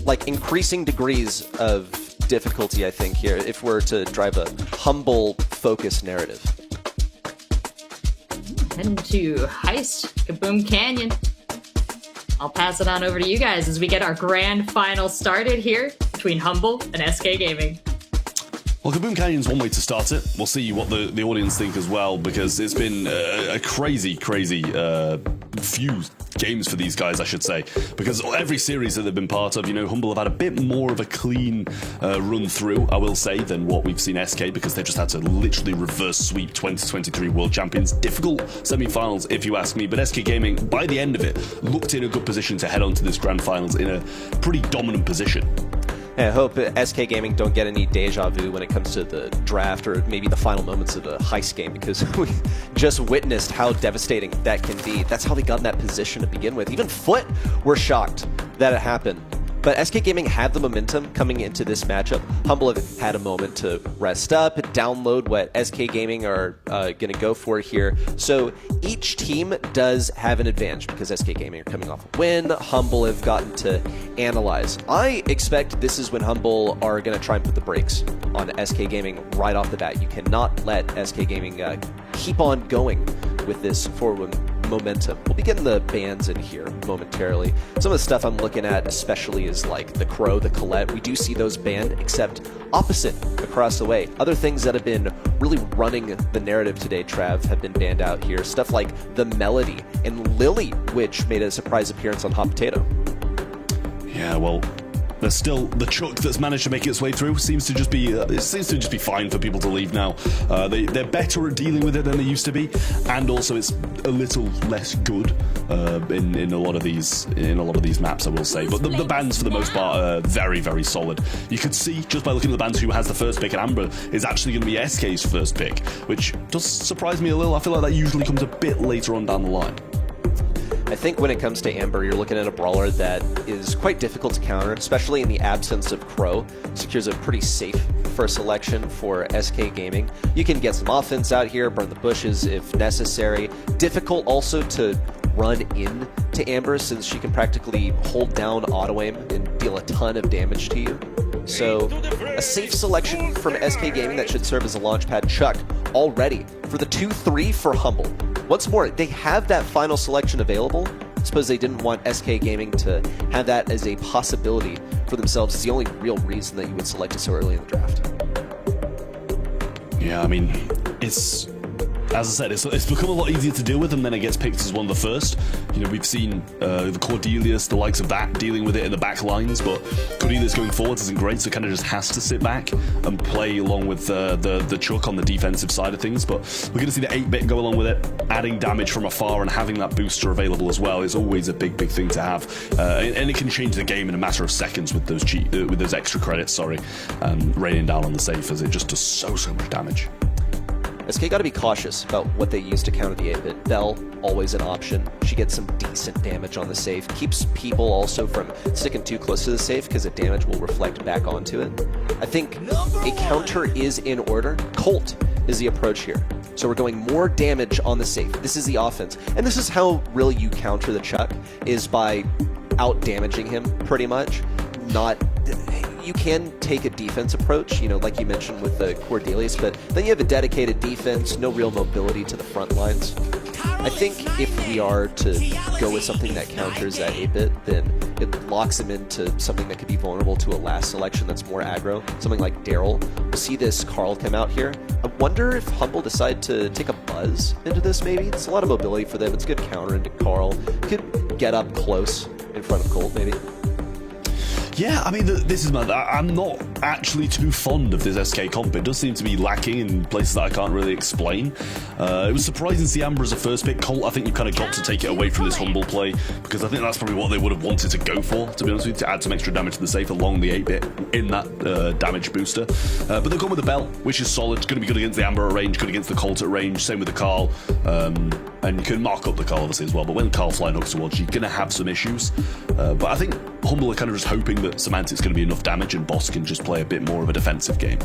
like increasing degrees of difficulty, I think, here, if we're to drive a humble focus narrative. Heading to Heist, Kaboom Canyon. I'll pass it on over to you guys as we get our grand final started here between Humble and SK Gaming. Well, Kaboom Canyon's one way to start it. We'll see what the audience think as well, because it's been a crazy few games for these guys, I should say, because every series that they've been part of, you know, Humble have had a bit more of a clean run through, I will say, than what we've seen SK, because they just had to literally reverse sweep 2023 World Champions. Difficult semi-finals, if you ask me, but SK Gaming, by the end of it, looked in a good position to head on to this grand finals in a pretty dominant position. I hope SK Gaming don't get any deja vu when it comes to the draft or maybe the final moments of the heist game, because we just witnessed how devastating that can be. That's how they got in that position to begin with. Even Foot were shocked that it happened. But SK Gaming had the momentum coming into this matchup. Humble have had a moment to rest up, download what SK Gaming are going to go for here. So each team does have an advantage because SK Gaming are coming off a win. Humble have gotten to analyze. I expect this is when Humble are going to try and put the brakes on SK Gaming right off the bat. You cannot let SK Gaming keep on going with this forward momentum. We'll be getting the bans in here momentarily. Some of the stuff I'm looking at especially is like the Crow, the Colette. We do see those banned, except opposite across the way. Other things that have been really running the narrative today, Trav, have been banned out here. Stuff like the Melody and Lily, which made a surprise appearance on Hot Potato. Yeah, well, there's still the Chuck that's managed to make its way through. Seems to just be fine for people to leave now. They're better at dealing with it than they used to be, and also it's a little less good in a lot of these maps, I will say. But the bans for the most part are very solid. You could see just by looking at the bans who has the first pick, and Amber is actually going to be SK's first pick, which does surprise me a little. I feel like that usually comes a bit later on down the line. I think when it comes to Amber, you're looking at a brawler that is quite difficult to counter, especially in the absence of Crow. Secures a pretty safe first selection for SK Gaming. You can get some offense out here, burn the bushes if necessary. Difficult also to run in to Amber, since she can practically hold down auto aim and deal a ton of damage to you. So a safe selection from SK Gaming that should serve as a launchpad. Chuck all ready for the 2-3 for Humble. Once more, they have that final selection available. I suppose they didn't want SK Gaming to have that as a possibility for themselves. It's the only real reason that you would select it so early in the draft. Yeah, I mean, it's, as I said, it's become a lot easier to deal with, and then it gets picked as one of the first. You know, we've seen the Cordelius, the likes of that, dealing with it in the back lines, but Cordelius going forward isn't great, so kind of just has to sit back and play along with the Chuck on the defensive side of things. But we're going to see the 8-bit go along with it, adding damage from afar and having that booster available as well is always a big thing to have, and it can change the game in a matter of seconds with those extra credits, raining down on the safe, as it just does so much damage. SK got to be cautious about what they use to counter the 8-bit. Belle, always an option. She gets some decent damage on the safe. Keeps people also from sticking too close to the safe, because the damage will reflect back onto it. I think a counter is in order. Colt is the approach here. So we're going more damage on the safe. This is the offense. And this is how really you counter the Chuck, is by out-damaging him, pretty much. You can take a defense approach, you know, like you mentioned with the Cordelius, but then you have a dedicated defense, no real mobility to the front lines. I think if we are to go with something that counters that 8-bit, then it locks him into something that could be vulnerable to a last selection that's more aggro, something like Daryl. We'll see this Carl come out here. I wonder if Humble decide to take a Buzz into this, maybe. It's a lot of mobility for them. It's a good counter into Carl. Could get up close in front of Colt, maybe. Yeah, I mean, this is mad. I'm not actually too fond of this SK comp. It does seem to be lacking in places that I can't really explain. It was surprising to see Amber as a first pick. Colt, I think you kind of got to take it away from this Humble play, because I think that's probably what they would have wanted to go for, to be honest with you, to add some extra damage to the safe along the 8-bit in that damage booster. But they've gone with the Bell, which is solid. It's going to be good against the Amber at range, good against the Colt at range, same with the Carl. And you can mark up the Carl, obviously, as well. But when Carl flying hooks towards you, you're going to have some issues. But I think Humble are kind of just hoping that Semantic's going to be enough damage and Boss can just play a bit more of a defensive game.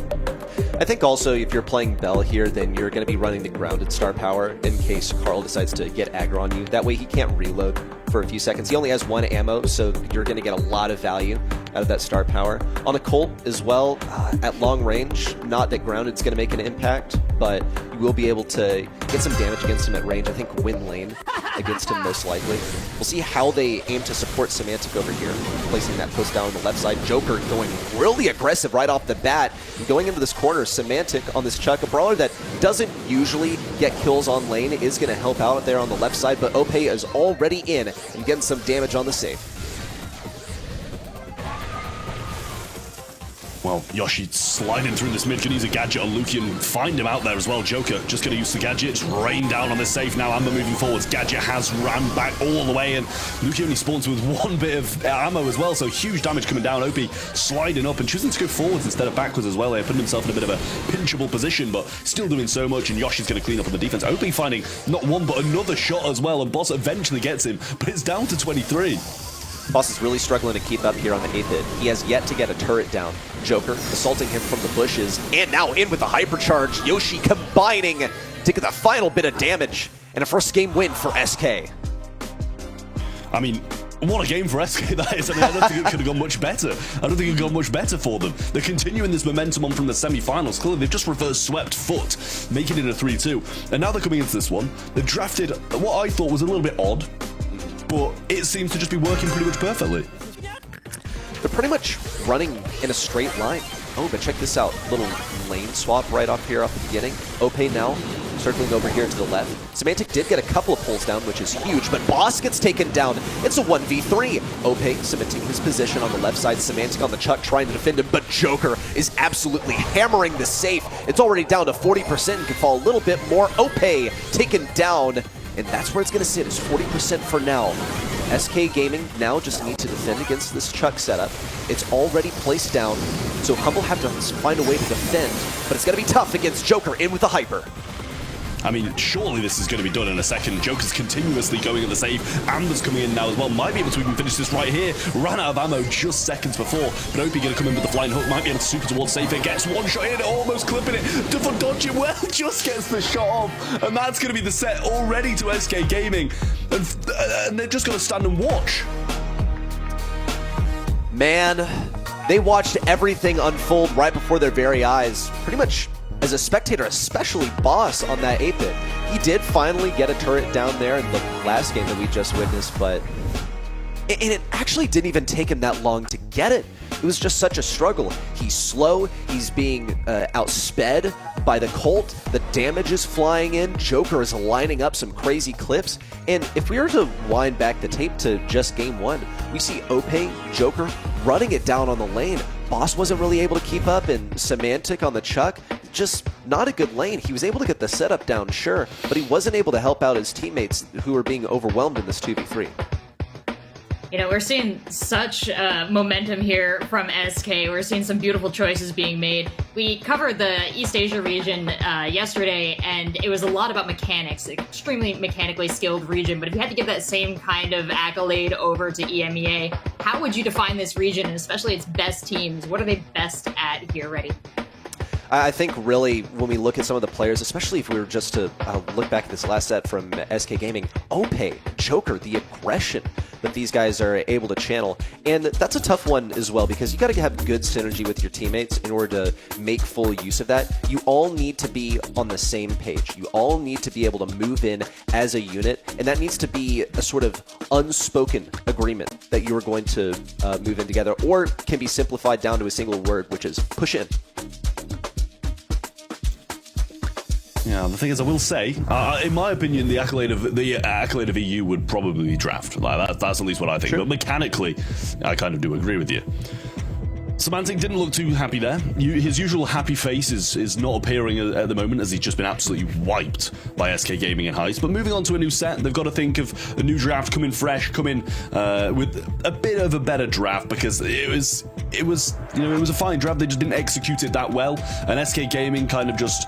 I think also if you're playing Bell here, then you're going to be running the grounded star power in case Carl decides to get aggro on you. That way he can't reload for a few seconds. He only has 1 ammo, so you're going to get a lot of value out of that star power. On a Colt as well, at long range, not that grounded's going to make an impact, but you will be able to get some damage against him at range. I think win lane against him most likely. We'll see how they aim to support Semantic over here, placing that post down on the left side. Joker going really aggressive right off the bat. And going into this corner, Semantic on this Chuck, a brawler that doesn't usually get kills on lane, is going to help out there on the left side, but Ope is already in and getting some damage on the save. Well, Yoshi sliding through this mid, can use a gadget on Luki and find him out there as well. Joker just going to use the gadget, rain down on the safe now. Amber moving forwards. Gadget has ran back all the way, and Luki only spawns with 1 bit of ammo as well, so huge damage coming down. Opie sliding up and choosing to go forwards instead of backwards as well. They're putting himself in a bit of a pinchable position, but still doing so much, and Yoshi's going to clean up on the defense. Opie finding not one but another shot as well, and Boss eventually gets him, but it's down to 23. Boss is really struggling to keep up here on the 8th hit. He has yet to get a turret down. Joker assaulting him from the bushes, and now in with the hypercharge. Yoshi combining to get the final bit of damage, and a first game win for SK. I mean, what a game for SK that is. I mean, I don't think it could have gone much better. I don't think it could have gone much better for them. They're continuing this momentum on from the semi-finals. Clearly, they've just reverse swept Foot, making it a 3-2. And now they're coming into this one. They've drafted what I thought was a little bit odd, but it seems to just be working pretty much perfectly. They're pretty much running in a straight line. Oh, but check this out. Little lane swap right off here off the beginning. Ope now circling over here to the left. Semantic did get a couple of pulls down, which is huge, but Boss gets taken down. It's a 1v3. Ope cementing his position on the left side. Semantic on the Chuck trying to defend him, but Joker is absolutely hammering the safe. It's already down to 40% and can fall a little bit more. Ope taken down, and that's where it's going to sit, is 40% for now. SK Gaming now just need to defend against this Chuck setup. It's already placed down, so Humble have to find a way to defend, but it's going to be tough against Joker in with the hyper. I mean, surely this is going to be done in a second. Joker's continuously going at the save. Amber's coming in now as well. Might be able to even finish this right here. Ran out of ammo just seconds before. But Opie going to come in with the flying hook. Might be able to super towards safe. It gets one shot in, almost clipping it. For dodging well, just gets the shot off. And that's going to be the set already to SK Gaming. And they're just going to stand and watch. Man, they watched everything unfold right before their very eyes. Pretty much as a spectator, especially Boss on that 8-bit. He did finally get a turret down there in the last game that we just witnessed, but it actually didn't even take him that long to get it. It was just such a struggle. He's slow, he's being outsped by the Colt, the damage is flying in, Joker is lining up some crazy clips, and if we were to wind back the tape to just game 1, we see Ope, Joker, running it down on the lane. Boss wasn't really able to keep up, and Semantic on the Chuck, just not a good lane. He was able to get the setup down, sure, but he wasn't able to help out his teammates who were being overwhelmed in this 2v3. You know, we're seeing such momentum here from SK. We're seeing some beautiful choices being made. We covered the East Asia region yesterday, and it was a lot about mechanics, extremely mechanically skilled region. But if you had to give that same kind of accolade over to EMEA, how would you define this region, and especially its best teams? What are they best at here, Reddy? I think really when we look at some of the players, especially if we were just to look back at this last set from SK Gaming, Ope, Joker, the aggression that these guys are able to channel. And that's a tough one as well, because you got to have good synergy with your teammates in order to make full use of that. You all need to be on the same page. You all need to be able to move in as a unit, and that needs to be a sort of unspoken agreement that you are going to move in together, or can be simplified down to a single word, which is push in. Yeah, the thing is, I will say, in my opinion, the accolade of EU would probably be draft. Like that's at least what I think. Sure. But mechanically, I kind of do agree with you. Semantic didn't look too happy there. His usual happy face is not appearing at the moment, as he's just been absolutely wiped by SK Gaming and Heist. But moving on to a new set, they've got to think of a new draft, come in fresh, come in with a bit of a better draft, because it was a fine draft. They just didn't execute it that well, and SK Gaming kind of just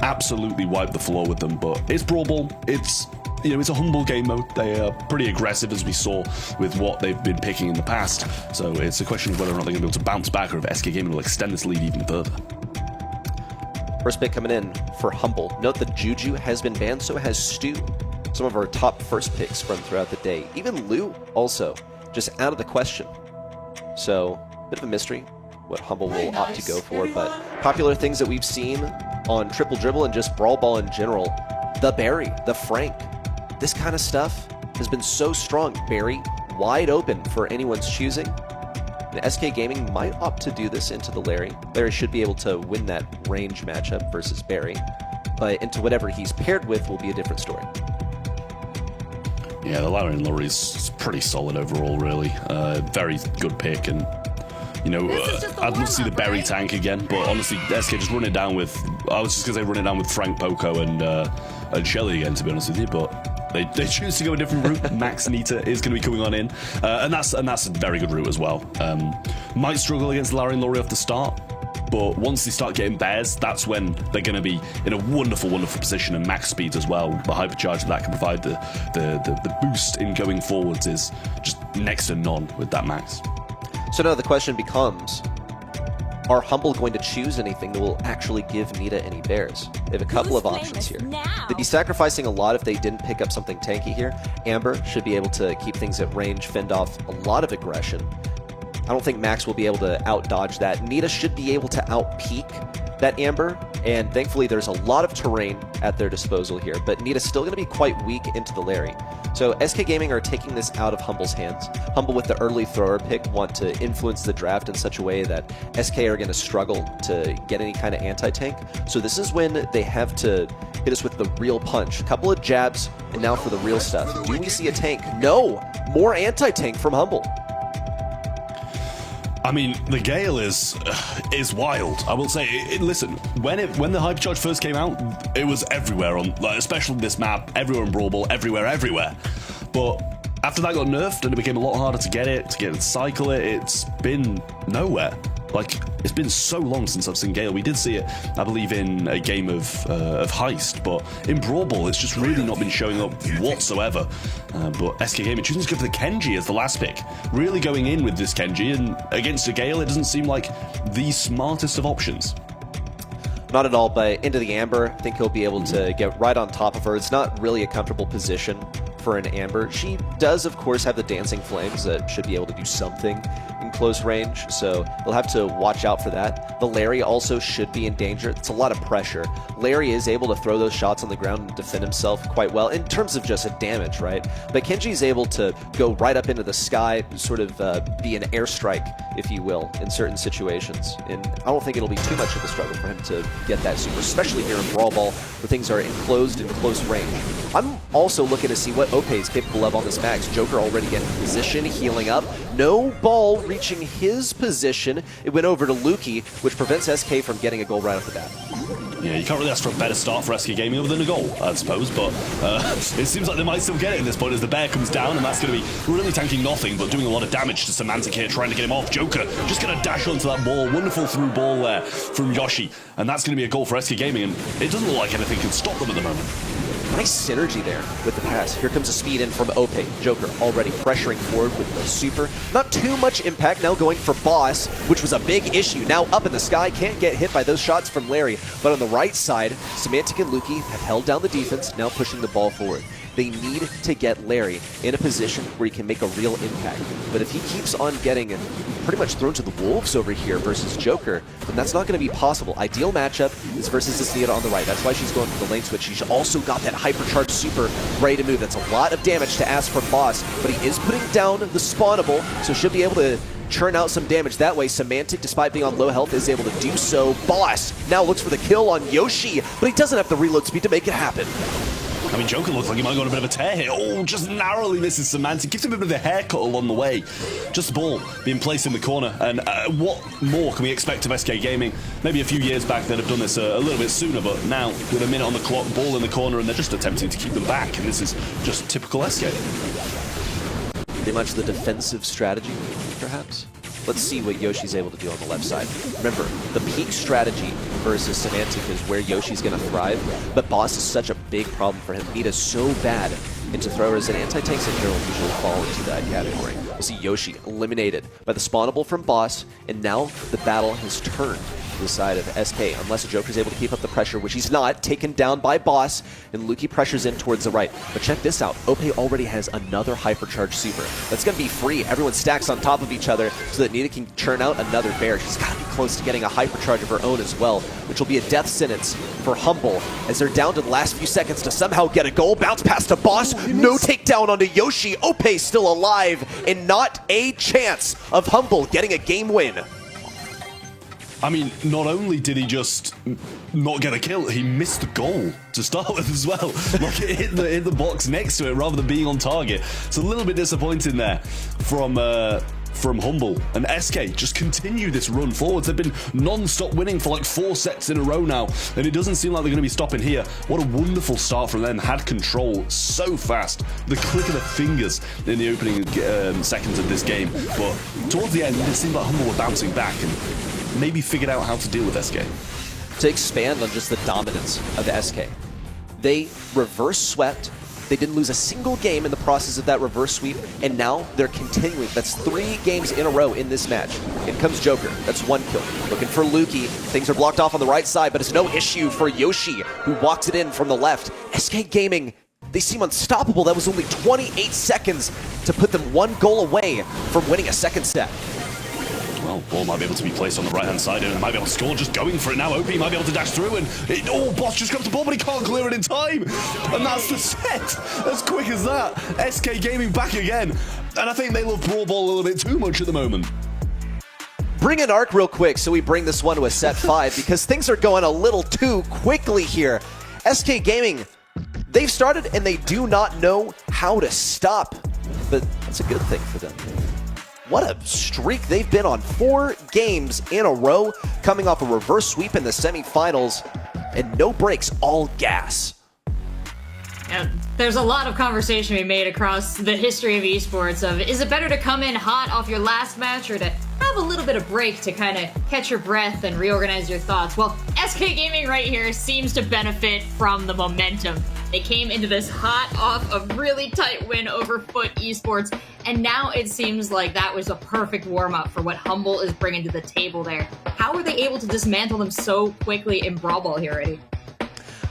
absolutely wiped the floor with them. But it's Brawl Ball. It's a humble game mode. They are pretty aggressive, as we saw with what they've been picking in the past. So it's a question of whether or not they're going to be able to bounce back, or if SK Gaming will extend this lead even further. First pick coming in for Humble. Note that Juju has been banned, so has Stu. some of our top first picks from throughout the day. Even Lou also just out of the question. So, bit of a mystery what Humble will opt to go for, but popular things that we've seen on Triple Dribble and just Brawl Ball in general. The Barry, the Frank, this kind of stuff has been so strong. Barry wide open for anyone's choosing. And SK Gaming might opt to do this into the Larry. Larry should be able to win that range matchup versus Barry, but into whatever he's paired with will be a different story. Yeah, the Larry and Laurie's pretty solid overall, really. Very good pick, and you know, I'd love to see the Berry tank again, but honestly, SK just run it down with, I was just going to say run it down with Frank, Poco, and Shelly again, to be honest with you, but they choose to go a different route. Max Nita is going to be coming on in, and that's a very good route as well. Might struggle against Larry and Laurie off the start, but once they start getting bears, that's when they're going to be in a wonderful, wonderful position, and max speed as well. The hypercharge that can provide the boost in going forwards is just next to none with that max. So now the question becomes, are Humble going to choose anything that will actually give Nita any bears? They have a couple of options here. They'd be sacrificing a lot if they didn't pick up something tanky here. Amber should be able to keep things at range, fend off a lot of aggression. I don't think Max will be able to out-dodge that. Nita should be able to out-peek that Amber, and thankfully there's a lot of terrain at their disposal here, but Nita's still going to be quite weak into the Larry. So SK Gaming are taking this out of Humble's hands. Humble with the early thrower pick want to influence the draft in such a way that SK are going to struggle to get any kind of anti-tank. So this is when they have to hit us with the real punch. A couple of jabs, and now for the real stuff. Do we see a tank? No! More anti-tank from Humble. I mean, the Gale is wild. I will say, listen, when the Hypercharge first came out, it was everywhere on, like, especially this map, everywhere in Brawl Ball, everywhere. But after that got nerfed and it became a lot harder to get it, to cycle it, it's been nowhere. Like, it's been so long since I've seen Gale. We did see it, I believe, in a game of Heist, but in Brawl Ball, it's just really not been showing up whatsoever. But SK Gaming choosing to go for the Kenji as the last pick. Really going in with this Kenji, and against a Gale, it doesn't seem like the smartest of options. Not at all, but into the Amber, I think he'll be able to get right on top of her. It's not really a comfortable position for an Amber. She does, of course, have the Dancing Flames that should be able to do something in close range, so he'll have to watch out for that. The Larry also should be in danger. It's a lot of pressure. Larry is able to throw those shots on the ground and defend himself quite well in terms of just a damage, right? But Kenji is able to go right up into the sky, sort of be an airstrike, if you will, in certain situations. And I don't think it'll be too much of a struggle for him to get that super, especially here in Brawl Ball, where things are enclosed in close range. I'm also looking to see what Ope is capable of on this max. Joker already getting position, healing up. No ball reaching his position. It went over to Lukey, which prevents SK from getting a goal right off the bat. Yeah, you can't really ask for a better start for SK Gaming other than a goal, I suppose, but it seems like they might still get it at this point as the bear comes down, and that's going to be really tanking nothing, but doing a lot of damage to Semantic here, trying to get him off. Joker just going to dash onto that ball. Wonderful through ball there from Yoshi, and that's going to be a goal for SK Gaming, and it doesn't look like anything can stop them at the moment. Nice synergy there with the pass. Here comes a speed in from Ope. Joker already pressuring forward with the super. Not too much impact now going for Boss, which was a big issue. Now up in the sky, can't get hit by those shots from Larry. But on the right side, Semantic and Lukey have held down the defense, now pushing the ball forward. They need to get Larry in a position where he can make a real impact. But if he keeps on getting pretty much thrown to the wolves over here versus Joker, then that's not going to be possible. Ideal matchup is versus this Nita on the right. That's why she's going for the lane switch. She's also got that hypercharged super ready to move. That's a lot of damage to ask from Boss, but he is putting down the spawnable, so should be able to churn out some damage that way. Semantic, despite being on low health, is able to do so. Boss now looks for the kill on Yoshi, but he doesn't have the reload speed to make it happen. I mean, Joker looks like he might go on a bit of a tear here. Oh, just narrowly misses Semantic. Gives him a bit of a haircut along the way. Just the ball being placed in the corner. And what more can we expect of SK Gaming? Maybe a few years back they'd have done this a little bit sooner, but now with a minute on the clock, ball in the corner, and they're just attempting to keep them back. And this is just typical SK. Pretty much the defensive strategy, perhaps. Let's see what Yoshi's able to do on the left side. Remember, the peak strategy versus Semantic is where Yoshi's going to thrive, but Boss is such a big problem for him. Nita's so bad into throwers, and anti-tanks in general usually fall into that category. We see Yoshi eliminated by the spawnable from Boss, and now the battle has turned. to the side of SK, unless Joker's able to keep up the pressure, which he's not. Taken down by Boss, and Lukey pressures in towards the right. But check this out. Ope already has another hypercharged super. That's going to be free. Everyone stacks on top of each other so that Nita can churn out another bear. She's got to be close to getting a hypercharge of her own as well, which will be a death sentence for Humble as they're down to the last few seconds to somehow get a goal. Bounce pass to Boss. No takedown onto Yoshi. Ope still alive, and not a chance of Humble getting a game win. I mean, not only did he just not get a kill, he missed the goal to start with as well. Like, it hit the box next to it rather than being on target. It's a little bit disappointing there from Humble. And SK just continue this run forwards. They've been non-stop winning for like 4 sets in a row now, and it doesn't seem like they're going to be stopping here. What a wonderful start from them. Had control so fast. The click of the fingers in the opening seconds of this game. But towards the end, it seemed like Humble were bouncing back and maybe figured out how to deal with SK. To expand on just the dominance of SK, they reverse swept. They didn't lose a single game in the process of that reverse sweep, and now they're continuing. That's 3 games in a row in this match. In comes Joker. That's 1 kill. Looking for Lukey. Things are blocked off on the right side, but it's no issue for Yoshi, who walks it in from the left. SK Gaming, they seem unstoppable. That was only 28 seconds to put them 1 goal away from winning a second set. Well, ball might be able to be placed on the right-hand side, and might be able to score, just going for it now. OP might be able to dash through, and Boss just grabs the ball, but he can't clear it in time. And that's the set, as quick as that. SK Gaming back again, and I think they love Brawl Ball a little bit too much at the moment. Bring an arc real quick so we bring this one to a set 5, because things are going a little too quickly here. SK Gaming, they've started, and they do not know how to stop, but that's a good thing for them. What a streak they've been on. 4 games in a row, coming off a reverse sweep in the semifinals, and no breaks, all gas. Yeah, there's a lot of conversation we made across the history of esports of, is it better to come in hot off your last match or to have a little bit of break to kind of catch your breath and reorganize your thoughts? Well, SK Gaming right here seems to benefit from the momentum. They came into this hot off a really tight win over Foot Esports, and now it seems like that was a perfect warm-up for what Humble is bringing to the table there. How were they able to dismantle them so quickly in Brawl Ball here already?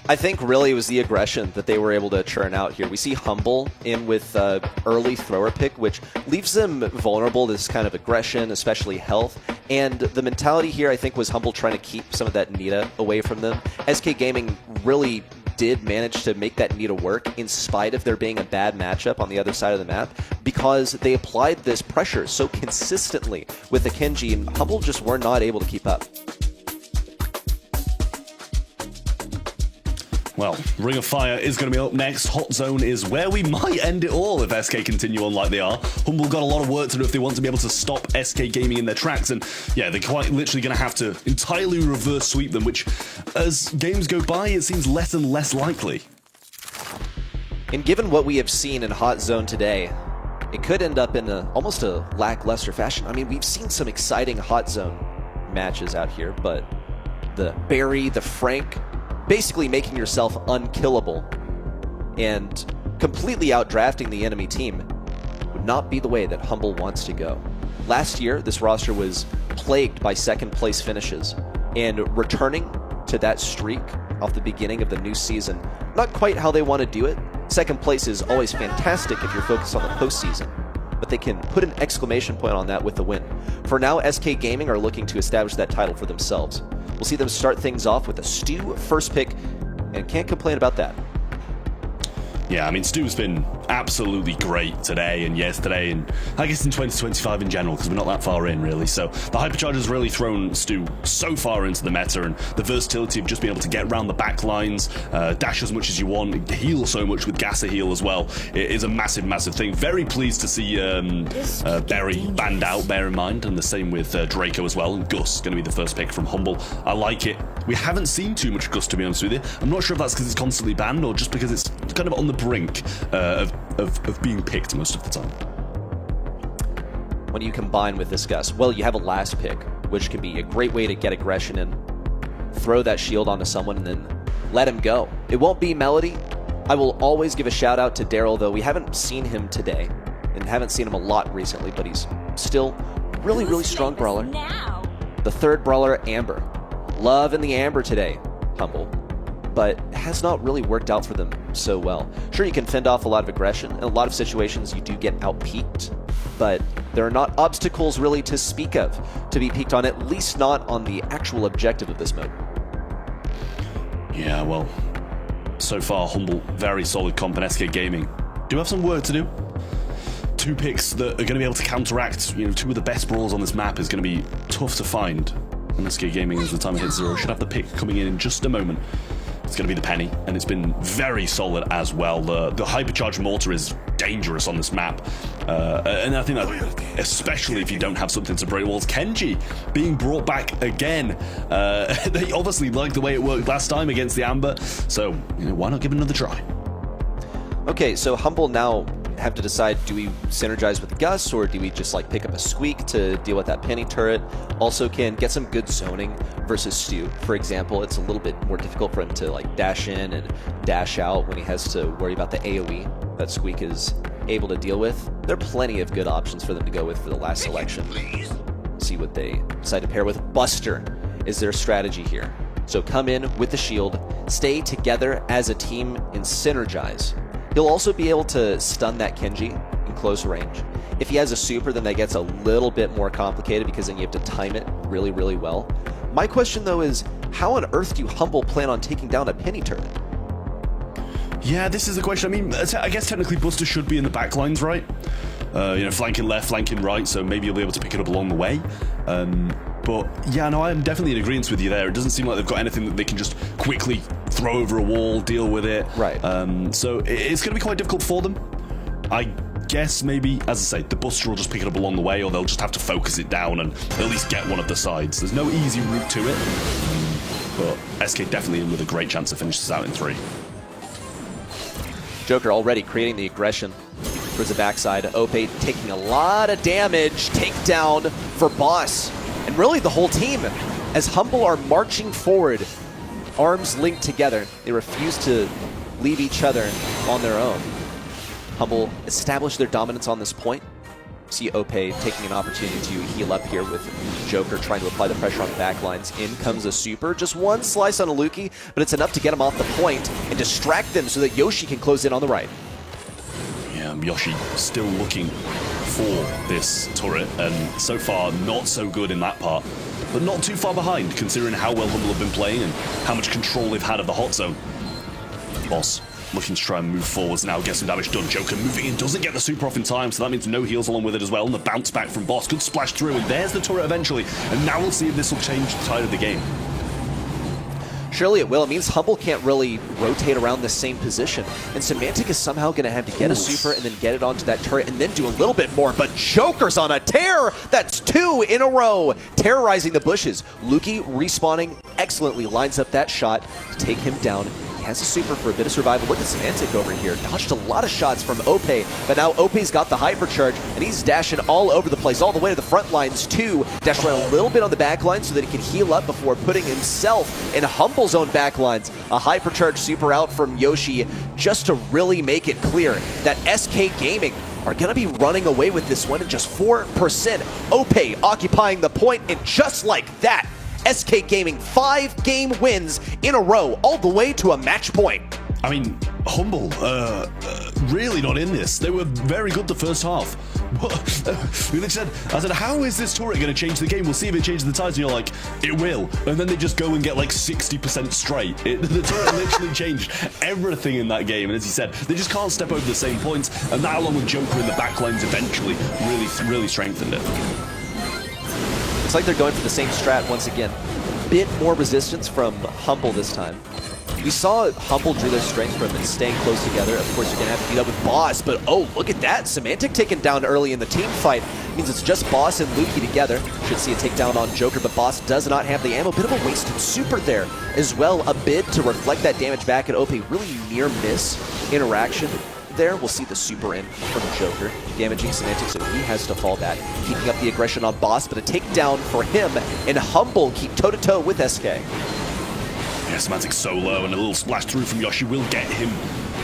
I think really it was the aggression that they were able to churn out here. We see Humble in with early thrower pick, which leaves them vulnerable to this kind of aggression, especially health. And the mentality here, I think, was Humble trying to keep some of that Nita away from them. SK Gaming really did manage to make that Nita work in spite of there being a bad matchup on the other side of the map, because they applied this pressure so consistently with the Kenji, and Humble just were not able to keep up. Well, Ring of Fire is going to be up next. Hot Zone is where we might end it all if SK continue on like they are. Humble got a lot of work to do if they want to be able to stop SK Gaming in their tracks, and yeah, they're quite literally going to have to entirely reverse sweep them, which, as games go by, it seems less and less likely. And given what we have seen in Hot Zone today, it could end up in almost a lackluster fashion. I mean, we've seen some exciting Hot Zone matches out here, but the Barry, the Frank, basically making yourself unkillable and completely outdrafting the enemy team would not be the way that Humble wants to go. Last year, this roster was plagued by second place finishes, and returning to that streak off the beginning of the new season, not quite how they want to do it. Second place is always fantastic if you're focused on the postseason, but they can put an exclamation point on that with the win. For now, SK Gaming are looking to establish that title for themselves. We'll see them start things off with a Stu first pick, and can't complain about that. Yeah, I mean, Stu's been absolutely great today and yesterday, and I guess in 2025 in general, because we're not that far in, really. So the Hypercharge has really thrown Stu so far into the meta, and the versatility of just being able to get around the back lines, dash as much as you want, heal so much with Gasser heal as well. It is a massive, massive thing. Very pleased to see Berry banned out, bear in mind, and the same with Draco as well, and Gus going to be the first pick from Humble. I like it. We haven't seen too much Gus, to be honest with you. I'm not sure if that's because it's constantly banned or just because it's kind of on the brink of being picked most of the time. When you combine with this Gus, well, you have a last pick, which can be a great way to get aggression in, throw that shield onto someone, and then let him go. It won't be Melody. I will always give a shout out to Daryl, though. We haven't seen him today, and haven't seen him a lot recently, but he's still really, really strong brawler. The third brawler, Amber. Loving the Amber today, Humble, but has not really worked out for them so well. Sure, you can fend off a lot of aggression. In a lot of situations, you do get out-peaked, but there are not obstacles really to speak of to be peaked on, at least not on the actual objective of this mode. Yeah, well, so far, Humble, very solid comp, and SK Gaming do have some work to do. Two picks that are going to be able to counteract, you know, two of the best brawlers on this map is going to be tough to find. And SK Gaming, as the timer hits 0, should have the pick coming in just a moment. It's going to be the Penny, and it's been very solid as well. The hypercharged mortar is dangerous on this map, and I think that especially if you don't have something to break walls. Kenji being brought back again. They obviously liked the way it worked last time against the Amber, so you know, why not give it another try? Okay, so Humble now have to decide, do we synergize with Gus, or do we just like pick up a Squeak to deal with that Penny turret? Also can get some good zoning versus Stu. For example, it's a little bit more difficult for him to like dash in and dash out when he has to worry about the AoE that Squeak is able to deal with. There are plenty of good options for them to go with for the last selection. See what they decide to pair with. Buster is their strategy here. So come in with the shield, stay together as a team, and synergize. He'll also be able to stun that Kenji in close range. If he has a super, then that gets a little bit more complicated because then you have to time it really, really well. My question, though, is how on earth do Humble plan on taking down a Penny turret? Yeah, this is the question. I mean, I guess technically Buster should be in the back lines, right? You know, flanking left, flanking right, so maybe you'll be able to pick it up along the way. But yeah, no, I'm definitely in agreement with you there. It doesn't seem like they've got anything that they can just quickly throw over a wall, deal with it. Right. So it's going to be quite difficult for them. I guess maybe, as I say, the Buster will just pick it up along the way, or they'll just have to focus it down and at least get one of the sides. There's no easy route to it, but SK definitely in with a great chance to finish this out in 3. Joker already creating the aggression towards the backside. Ope taking a lot of damage. Takedown for Boss. And really the whole team, as Humble are marching forward, arms linked together. They refuse to leave each other on their own. Humble establish their dominance on this point. See Ope taking an opportunity to heal up here with Joker trying to apply the pressure on the backlines. In comes a super. Just one slice on a Luki, but it's enough to get him off the point and distract them so that Yoshi can close in on the right. Yeah, Yoshi still looking for this turret, and so far not so good in that part. But not too far behind, considering how well Humble have been playing and how much control they've had of the hot zone. Boss looking to try and move forwards now, get some damage done. Joker moving in, doesn't get the super off in time, so that means no heals along with it as well, and the bounce back from Boss. Good splash through, and there's the turret eventually, and now we'll see if this will change the tide of the game. Surely it will. It means Humble can't really rotate around the same position. And Semantic is somehow going to have to get a super and then get it onto that turret and then do a little bit more. But Joker's on a tear! That's 2 in a row, terrorizing the bushes. Luki respawning excellently, lines up that shot to take him down. He has a super for a bit of survival. Look at Semantic over here. Dodged a lot of shots from Ope, but now Ope's got the hypercharge, and he's dashing all over the place, all the way to the front lines, too. Dashed around a little bit on the back line so that he can heal up before putting himself in Humble's own back lines. A hypercharge super out from Yoshi, just to really make it clear that SK Gaming are going to be running away with this one at just 4%. Ope occupying the point, and just like that, SK Gaming 5 game wins in a row, all the way to a match point. I mean, Humble, really not in this. They were very good the first half. I said, how is this turret going to change the game? We'll see if it changes the tides. And you're like, it will. And then they just go and get like 60% straight. The turret literally changed everything in that game. And as you said, they just can't step over the same points. And that, along with Joker in the backlines, eventually really strengthened it. It's like they're going for the same strat once again. Bit more resistance from Humble this time. We saw Humble drew their strength from it, staying close together. Of course, you're going to have to beat up with Boss, but oh, look at that. Semantic taken down early in the team fight. Means it's just Boss and Luki together. Should see a takedown on Joker, but Boss does not have the ammo. Bit of a wasted super there as well. A bid to reflect that damage back at OP. Really near miss interaction there. We'll see the super in from Joker, damaging Semantic, so he has to fall back. Keeping up the aggression on Boss, but a takedown for him, and Humble keep toe-to-toe with SK. Yeah, Semantic so low, and a little splash through from Yoshi will get him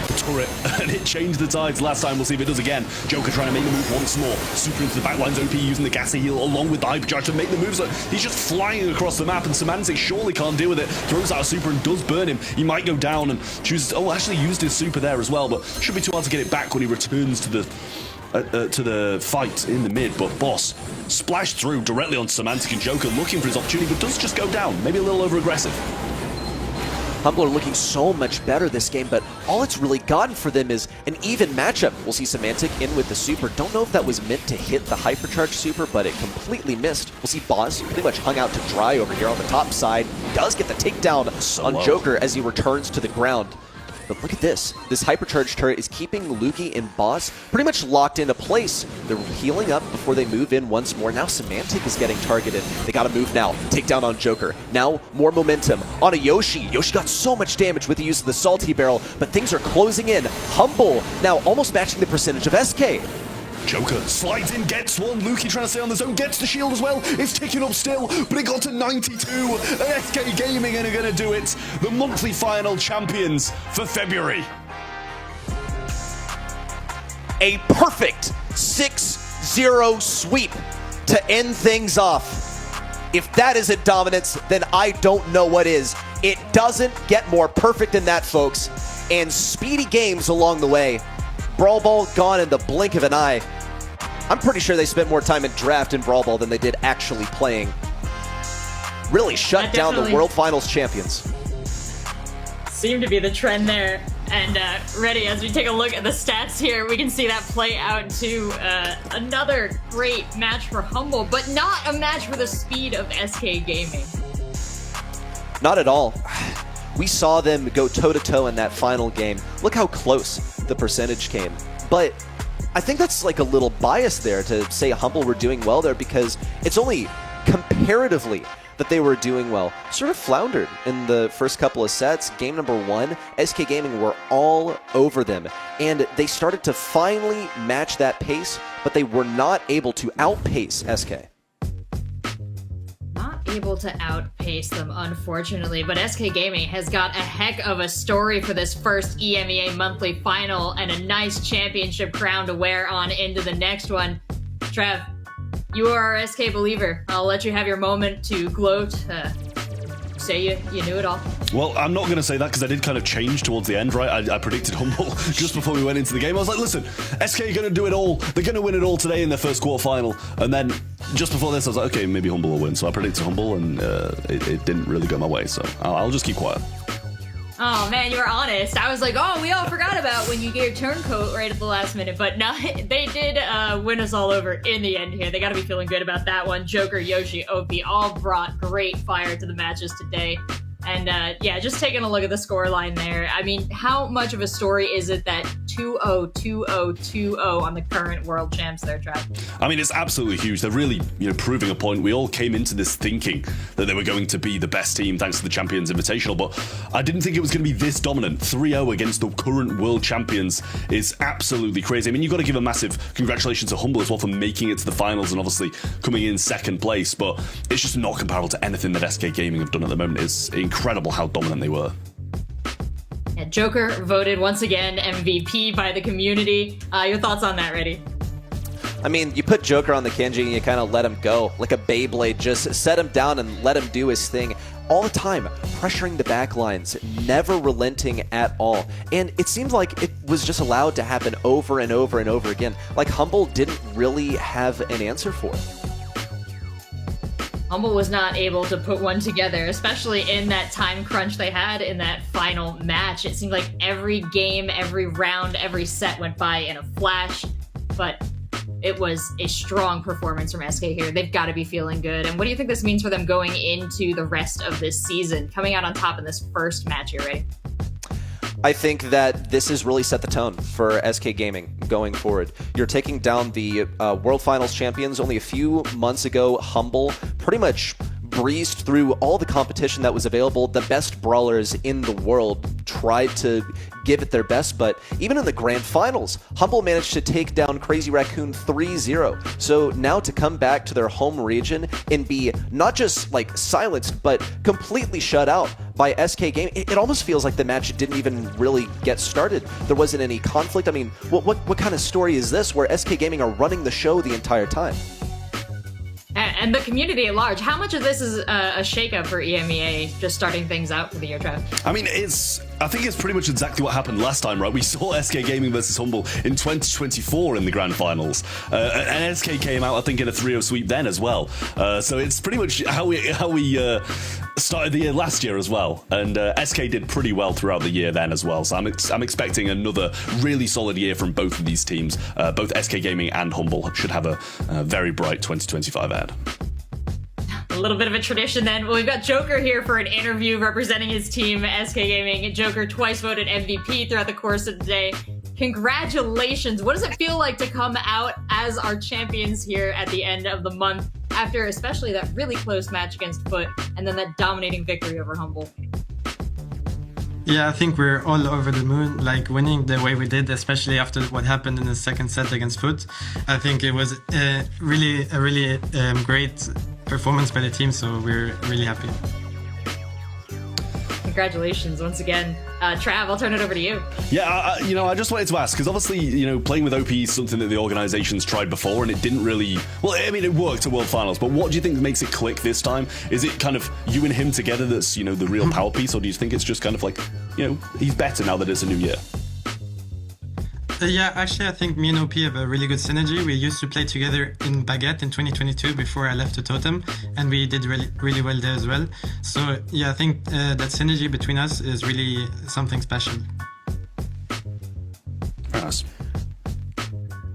the turret, and it changed the tides last time. We'll see if it does again. Joker trying to make the move once more. Super into the backlines, OP using the gassy heal along with the hypercharge to make the move. So he's just flying across the map, and Semantic surely can't deal with it. Throws out a super and does burn him. He might go down and chooses... Oh, actually used his super there as well, but should be too hard to get it back when he returns to the fight in the mid. But Boss splashed through directly on Semantic, and Joker looking for his opportunity, but does just go down. Maybe a little over-aggressive. Humble are looking so much better this game, but all it's really gotten for them is an even matchup. We'll see Semantic in with the super. Don't know if that was meant to hit the hypercharge super, but it completely missed. We'll see Boss pretty much hung out to dry over here on the top side. Does get the takedown on Joker as he returns to the ground. But look at this. This hypercharge turret is keeping Lukey and Boss pretty much locked into place. They're healing up before they move in once more. Now Semantic is getting targeted. They gotta move now. Takedown on Joker. Now more momentum on a Yoshi. Yoshi got so much damage with the use of the salty barrel, but things are closing in. Humble now almost matching the percentage of SK. Joker slides in, gets one. Lukey trying to stay on the zone, gets the shield as well. It's ticking up still, but it got to 92. SK Gaming are going to do it. The monthly final champions for February. A perfect 6-0 sweep to end things off. If that isn't dominance, then I don't know what is. It doesn't get more perfect than that, folks. And speedy games along the way. Brawl Ball gone in the blink of an eye. I'm pretty sure they spent more time in draft in Brawl Ball than they did actually playing. Really shut down the World Finals champions. Seemed to be the trend there. And ready, as we take a look at the stats here, we can see that play out to another great match for Humble, but not a match for the speed of SK Gaming. Not at all. We saw them go toe-to-toe in that final game. Look how close the percentage came. But I think that's like a little bias there to say Humble were doing well there, because it's only comparatively that they were doing well. Sort of floundered in the first couple of sets. Game number 1, SK Gaming were all over them. And they started to finally match that pace, but they were not able to outpace SK. Able to outpace them, unfortunately, but SK Gaming has got a heck of a story for this first EMEA monthly final and a nice championship crown to wear on into the next one. Trev, you are our SK believer. I'll let you have your moment to gloat. Say you knew it all. Well, I'm not going to say that because I did kind of change towards the end, right? I predicted Humble just before we went into the game. I was like, listen, SK are going to do it all. They're going to win it all today in their first quarterfinal. And then just before this, I was like, okay, maybe Humble will win. So I predicted Humble, and it didn't really go my way. So I'll just keep quiet. Oh man, you were honest. I was like, oh, we all forgot about when you get your turncoat right at the last minute. But no, they did win us all over in the end here. They got to be feeling good about that one. Joker, Yoshi, OP all brought great fire to the matches today. And yeah, just taking a look at the scoreline there. I mean, how much of a story is it that 2-0, 2-0, 2-0 on the current world champs there, Trav? I mean, it's absolutely huge. They're really, proving a point. We all came into this thinking that they were going to be the best team thanks to the Champions Invitational, but I didn't think it was going to be this dominant. 3-0 against the current world champions is absolutely crazy. I mean, you've got to give a massive congratulations to Humble as well for making it to the finals and obviously coming in second place, but it's just not comparable to anything that SK Gaming have done at the moment. It's incredible how dominant they were. Yeah, Joker voted once again MVP by the community. Your thoughts on that, Reddy? I mean, you put Joker on the Kenji and you kind of let him go like a Beyblade. Just set him down and let him do his thing all the time, pressuring the backlines, never relenting at all. And it seemed like it was just allowed to happen over and over and over again. Like Humble didn't really have an answer for it. Humble was not able to put one together, especially in that time crunch they had in that final match. It seemed like every game, every round, every set went by in a flash, but it was a strong performance from SK here. They've got to be feeling good. And what do you think this means for them going into the rest of this season, coming out on top in this first match here, right? I think that this has really set the tone for SK Gaming going forward. You're taking down the World Finals champions. Only a few months ago, Humble pretty much breezed through all the competition that was available. The best brawlers in the world tried to give it their best, but even in the grand finals, Humble managed to take down Crazy Raccoon 3-0. So now to come back to their home region and be not just like silenced, but completely shut out by SK Gaming. It almost feels like the match didn't even really get started. There wasn't any conflict. I mean, what kind of story is this where SK Gaming are running the show the entire time? And the community at large, how much of this is a shakeup for EMEA just starting things out for the year, Trav? I mean, I think it's pretty much exactly what happened last time, right? We saw SK Gaming versus Humble in 2024 in the grand finals, and SK came out, I think, in a 3-0 sweep then as well. So it's pretty much how we started the year last year as well, and SK did pretty well throughout the year then as well. So I'm expecting another really solid year from both of these teams. Both SK Gaming and Humble should have a very bright 2025 ahead. A little bit of a tradition then. Well, we've got Joker here for an interview representing his team, SK Gaming. Joker twice voted MVP throughout the course of the day. Congratulations. What does it feel like to come out as our champions here at the end of the month after especially that really close match against Foot and then that dominating victory over Humble? Yeah, I think we're all over the moon, like winning the way we did, especially after what happened in the second set against Foot. I think it was a really great performance by the team, so we're really happy. Congratulations once again. Trav, I'll turn it over to you. Yeah, I just wanted to ask, because obviously, playing with OP is something that the organization's tried before, and it didn't really... Well, I mean, it worked at World Finals, but what do you think makes it click this time? Is it kind of you and him together that's, the real power piece, or do you think it's just kind of like, he's better now that it's a new year? Yeah, actually, I think me and OP have a really good synergy. We used to play together in Baguette in 2022 before I left to Totem, and we did really well there as well. So, yeah, I think that synergy between us is really something special. Nice.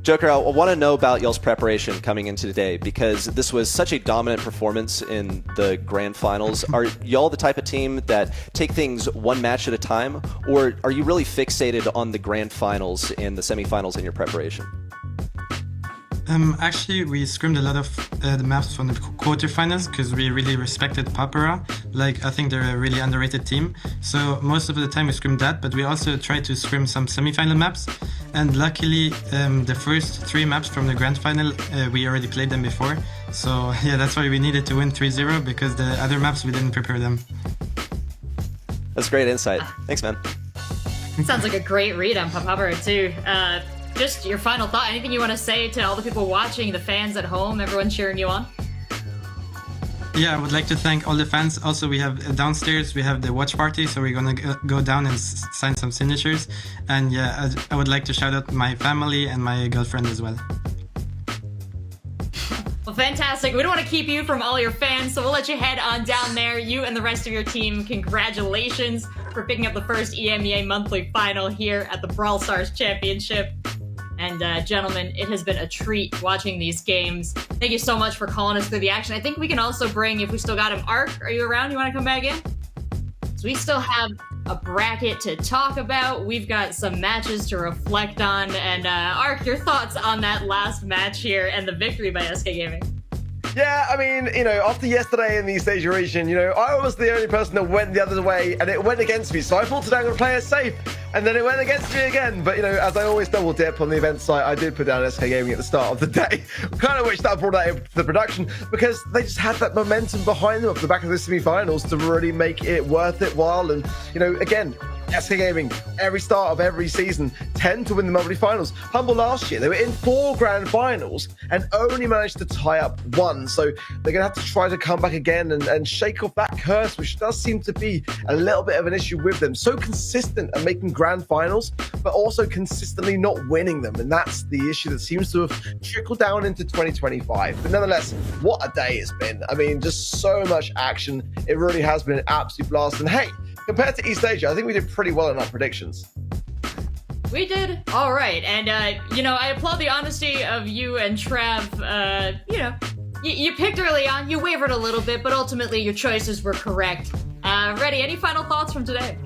Joker, I want to know about y'all's preparation coming into today, because this was such a dominant performance in the grand finals. Are y'all the type of team that take things one match at a time, or are you really fixated on the grand finals and the semifinals in your preparation? Actually, we scrimmed a lot of the maps from the quarterfinals because we really respected Papera. I think they're a really underrated team. So most of the time we scrimmed that, but we also tried to scrim some semifinal maps. And luckily, the first 3 maps from the grand final, we already played them before. So yeah, that's why we needed to win 3-0, because the other maps, we didn't prepare them. That's great insight. Thanks, man. Sounds like a great read on Papera too. Just your final thought, anything you want to say to all the people watching, the fans at home, everyone cheering you on? Yeah, I would like to thank all the fans. Also, we have downstairs, we have the watch party, so we're going to go down and sign some signatures. And yeah, I would like to shout out my family and my girlfriend as well. Well, fantastic. We don't want to keep you from all your fans, so we'll let you head on down there. You and the rest of your team, congratulations for picking up the first EMEA monthly final here at the Brawl Stars Championship. And gentlemen, it has been a treat watching these games. Thank you so much for calling us through the action. I think we can also bring, if we still got him, Ark, are you around? You want to come back in? So we still have a bracket to talk about. We've got some matches to reflect on. And Ark, your thoughts on that last match here and the victory by SK Gaming? Yeah, I mean, after yesterday in the East Asia region, I was the only person that went the other way, and it went against me. So I thought today I'm going to play it safe, and then it went against me again. But, as I always double dip on the event site, I did put down SK Gaming at the start of the day. Kind of wish that I brought that into the production, because they just had that momentum behind them off the back of the semi-finals to really make it worth it while. And, again, SK Gaming, every start of every season, tend to win the monthly finals. Humble last year, they were in 4 grand finals and only managed to tie up 1. So they're going to have to try to come back again and shake off that curse, which does seem to be a little bit of an issue with them. So consistent at making grand finals, but also consistently not winning them. And that's the issue that seems to have trickled down into 2025. But nonetheless, what a day it's been. I mean, just so much action. It really has been an absolute blast. And hey, compared to East Asia, I think we did pretty well in our predictions. We did all right. And, I applaud the honesty of you and Trav. You picked early on, you wavered a little bit, but ultimately your choices were correct. Reddy, any final thoughts from today?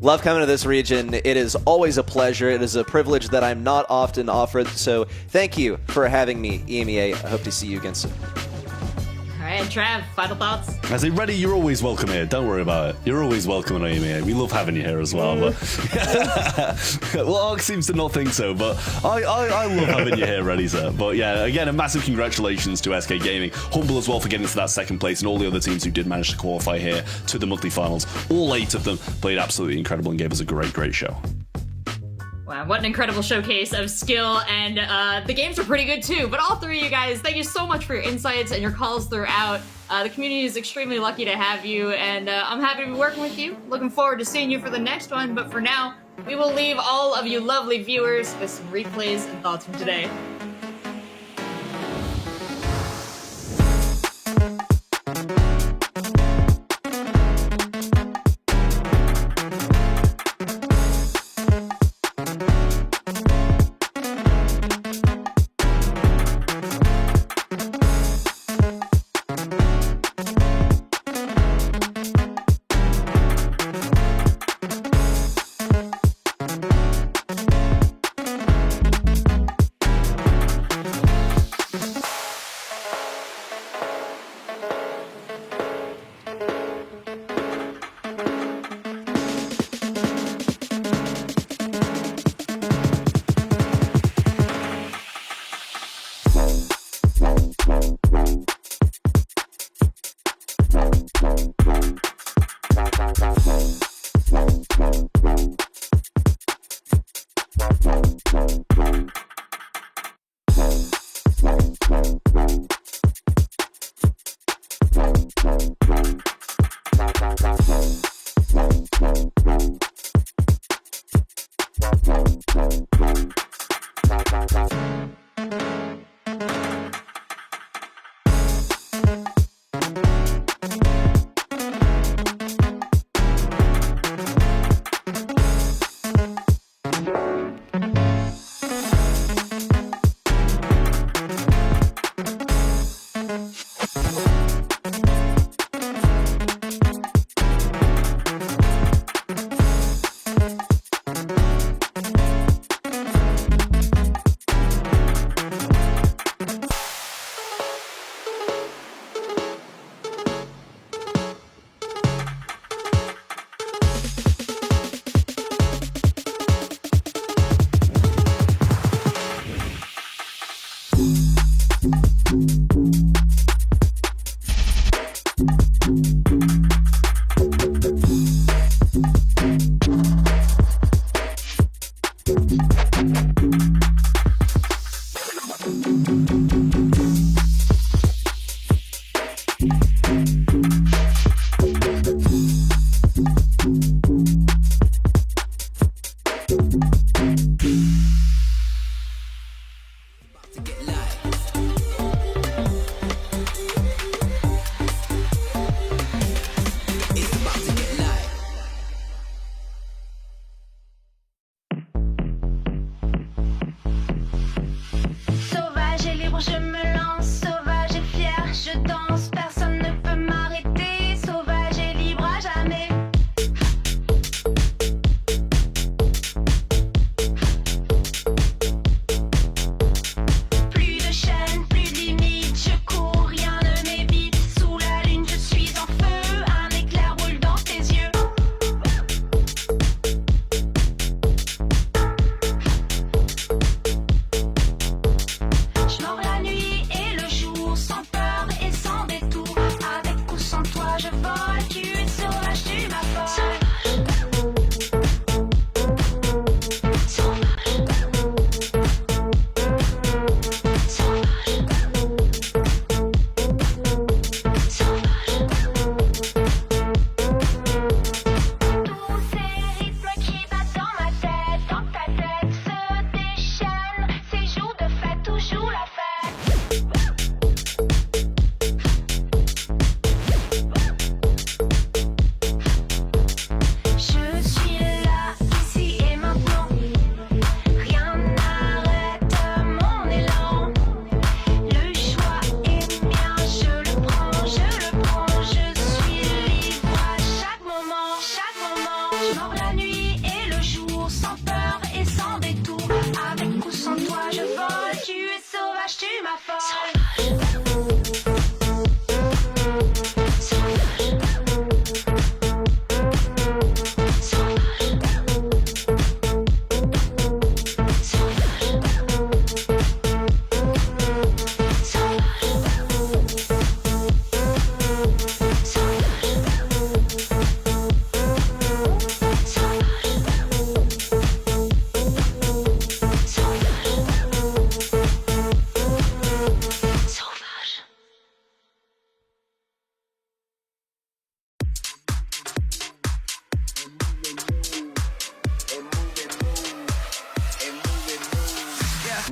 Love coming to this region. It is always a pleasure. It is a privilege that I'm not often offered. So thank you for having me, EMEA. I hope to see you again soon. All right, Trav, final thoughts? I say, Reddy, you're always welcome here. Don't worry about it. You're always welcome in EMEA. We love having you here as well. But well, Ark seems to not think so, but I love having you here, Reddy, sir. But yeah, again, a massive congratulations to SK Gaming. Humble as well for getting to that second place, and all the other teams who did manage to qualify here to the monthly finals. All 8 of them played absolutely incredible and gave us a great show. Wow, what an incredible showcase of skill, and the games were pretty good too. But all 3 of you guys, thank you so much for your insights and your calls throughout. The community is extremely lucky to have you, and I'm happy to be working with you. Looking forward to seeing you for the next one, but for now, we will leave all of you lovely viewers with some replays and thoughts from today.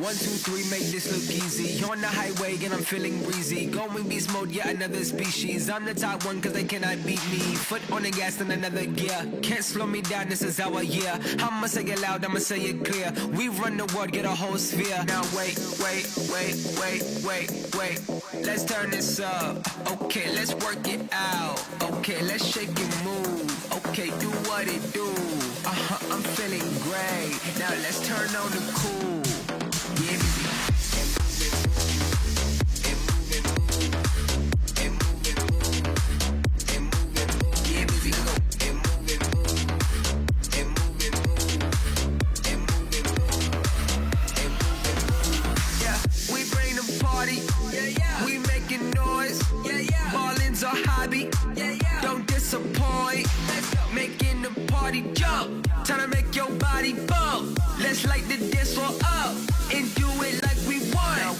1, 2, 3, make this look easy. On the highway and I'm feeling breezy. Going beast mode, yeah, another species. I'm the top one cause they cannot beat me. Foot on the gas in another gear. Can't slow me down, this is our year. I'ma say it loud, I'ma say it clear. We run the world, get a whole sphere. Now wait. Let's turn this up. Okay, let's work it out. Okay, let's shake and move. Okay, do what it do. I'm feeling great. Now let's turn on the cool. Yeah, we making noise. Balling's our hobby. Don't disappoint. Making the party jump. Time to make your body bump. Let's light the dance floor up and do it like we want.